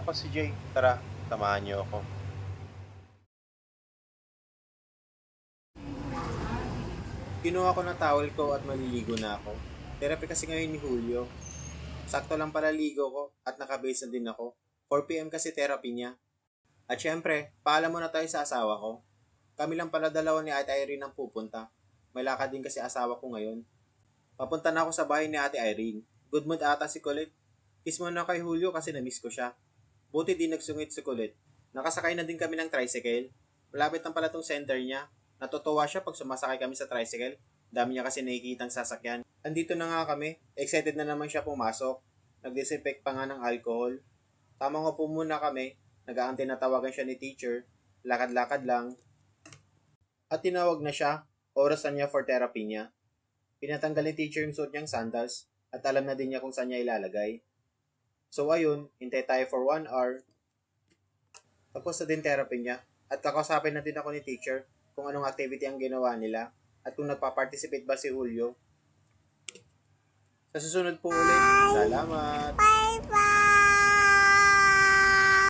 Ako si Jay. Tara, samahan niyo ako. Kinuha ko na towel ko at maliligo na ako. Therapy kasi ngayon ni Julio. Sakto lang pala ligo ko at nakabase na din ako. 4 p.m. kasi therapy niya. At syempre, paalam muna tayo sa asawa ko. Kami lang pala dalawa ni Ate Irene ang pupunta. May lakad din kasi asawa ko ngayon. Papunta na ako sa bahay ni Ate Irene. Good mood ata si Colette. Kiss mo na kay Julio kasi na-miss ko siya. Buti di nagsungit si Colette. Nakasakay na din kami ng tricycle. Malapit lang pala tong center niya. Natutuwa siya pag sumasakay kami sa tricycle. Dami niya kasi nakikitang sasakyan. Andito na nga kami. Excited na naman siya pumasok. Nag-disinfect pa nga ng alcohol. Tama nga po muna kami. Nag-aantay na tawagan siya ni teacher. Lakad-lakad lang. At tinawag na siya. Oras na niya for therapy niya. Pinatanggal ni teacher yung suot niyang sandals. At alam na din niya kung saan niya ilalagay. So ayun, hintay tayo for 1 hour. Tapos na din therapy niya. At kakasapin na din ako ni teacher kung anong activity ang ginawa nila at kung nagpa-participate ba si Julio. Sa susunod po ulit, salamat! Bye bye!